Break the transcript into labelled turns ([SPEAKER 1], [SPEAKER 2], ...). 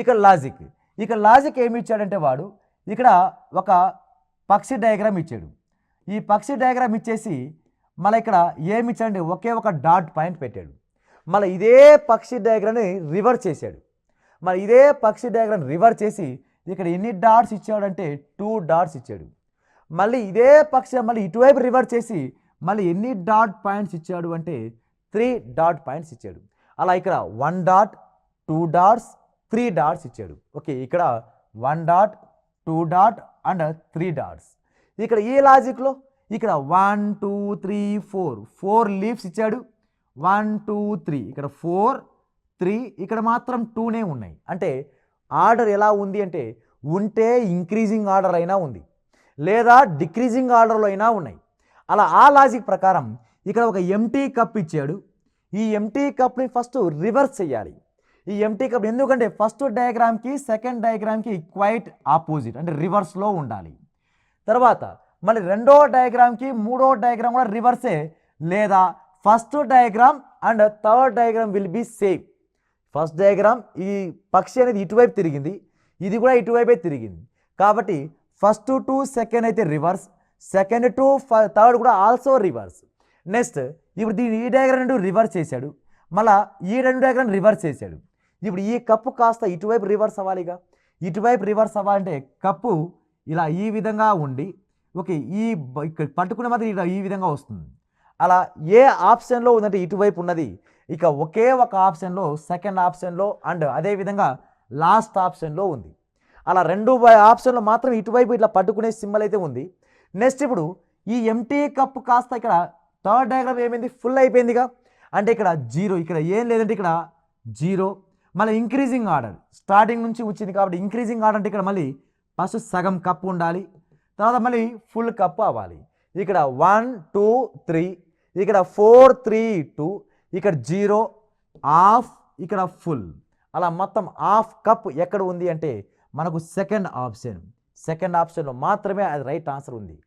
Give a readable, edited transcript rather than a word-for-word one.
[SPEAKER 1] ఇక లాజిక్ ఏమి ఇచ్చాడంటే వాడు ఇక్కడ ఒక పక్షి డయాగ్రామ్ ఇచ్చాడు. ఈ పక్షి డయాగ్రామ్ ఇచ్చేసి మళ్ళీ ఇక్కడ ఏమి ఇచ్చాడంటే ఒకే ఒక డాట్ పాయింట్ పెట్టాడు. మళ్ళీ ఇదే పక్షి డయాగ్రామ్ని రివర్స్ చేశాడు. మరి ఇదే పక్షి డయాగ్రామ్ రివర్స్ చేసి ఇక్కడ ఎన్ని డాట్స్ ఇచ్చాడంటే 2 డాట్స్ ఇచ్చాడు. మళ్ళీ ఇదే పక్షి మళ్ళీ ఇటువైపు రివర్స్ చేసి మళ్ళీ ఎన్ని డాట్ పాయింట్స్ ఇచ్చాడు అంటే 3 డాట్ పాయింట్స్ ఇచ్చాడు. అలా ఇక్కడ 1 డాట్ 2 డాట్స్ 3 డాట్స్ ఇచ్చాడు. ఓకే, ఇక్కడ 1 డాట్ 2 డాట్ అండ్ 3 డాట్స్. ఇక్కడ ఈ లాజిక్లో ఇక్కడ 1 2 3 4 లీవ్స్ ఇచ్చాడు. 1 2 3 ఇక్కడ 4 3 ఇక్కడ మాత్రం 2నే ఉన్నాయి. అంటే ఆర్డర్ ఎలా ఉంది అంటే ఉంటే ఇంక్రీజింగ్ ఆర్డర్ అయినా ఉంది లేదా డిక్రీజింగ్ ఆర్డర్లో అయినా ఉన్నాయి. అలా ఆ లాజిక్ ప్రకారం ఇక్కడ ఒక ఎంటీ కప్ ఇచ్చాడు. ఈ ఎంటీ కప్ని ఫస్ట్ రివర్స్ చేయాలి. ఈ ఎంటీ కప్ ఎందుకంటే ఫస్ట్ డయాగ్రామ్కి సెకండ్ డయాగ్రామ్కి క్వైట్ ఆపోజిట్ అంటే రివర్స్లో ఉండాలి. తర్వాత మళ్ళీ రెండో డయాగ్రామ్కి మూడో డయాగ్రామ్ కూడా రివర్సే లేదా first diagram and third diagram will be same. First diagram ఈ పక్షి అనేది ఇటువైపు తిరిగింది, ఇది కూడా ఇటువైపే తిరిగింది. కాబట్టి ఫస్ట్ టు సెకండ్ అయితే రివర్స్, సెకండ్ టు థర్డ్ కూడా ఆల్సో రివర్స్. నెక్స్ట్ ఇప్పుడు దీని ఈ డయాగ్రామ్ రెండు రివర్స్ చేశాడు, మళ్ళీ ఈ రెండు డయాగ్రామ్ రివర్స్ చేశాడు. ఇప్పుడు ఈ కప్పు కాస్త ఇటువైపు రివర్స్ అవ్వాలిగా. ఇటువైపు రివర్స్ అవ్వాలంటే కప్పు ఇలా ఈ విధంగా ఉండి ఓకే ఈ ఇక్కడ పట్టుకున్న మాత్రం ఇలా ఈ విధంగా వస్తుంది. అలా ఏ ఆప్షన్లో ఉందంటే ఇటువైపు ఉన్నది. ఇక ఒకే ఒక ఆప్షన్లో సెకండ్ ఆప్షన్లో అండ్ అదేవిధంగా లాస్ట్ ఆప్షన్లో ఉంది. అలా రెండు ఆప్షన్లో మాత్రం ఇటువైపు ఇట్లా పట్టుకునే సింబల్ అయితే ఉంది. నెక్స్ట్ ఇప్పుడు ఈ ఎంటీ కప్ కాస్త ఇక్కడ థర్డ్ డయాగ్రామ్ ఏమైంది ఫుల్ అయిపోయిందిగా. అంటే ఇక్కడ 0 ఇక్కడ ఏం లేదంటే ఇక్కడ 0 మళ్ళీ ఇంక్రీజింగ్ ఆర్డర్ స్టార్టింగ్ నుంచి వచ్చింది కాబట్టి ఇంక్రీజింగ్ ఆర్డర్ అంటే ఇక్కడ మళ్ళీ ఫస్ట్ సగం కప్పు ఉండాలి, తర్వాత మళ్ళీ ఫుల్ కప్పు అవ్వాలి. ఇక్కడ 1 2 3 ఇక్కడ 4 3 2 ఇక్కడ 0 హాఫ్ ఇక్కడ ఫుల్. అలా మొత్తం హాఫ్ కప్ ఎక్కడ ఉంది అంటే మనకు సెకండ్ ఆప్షన్లో మాత్రమే అది రైట్ ఆన్సర్ ఉంది.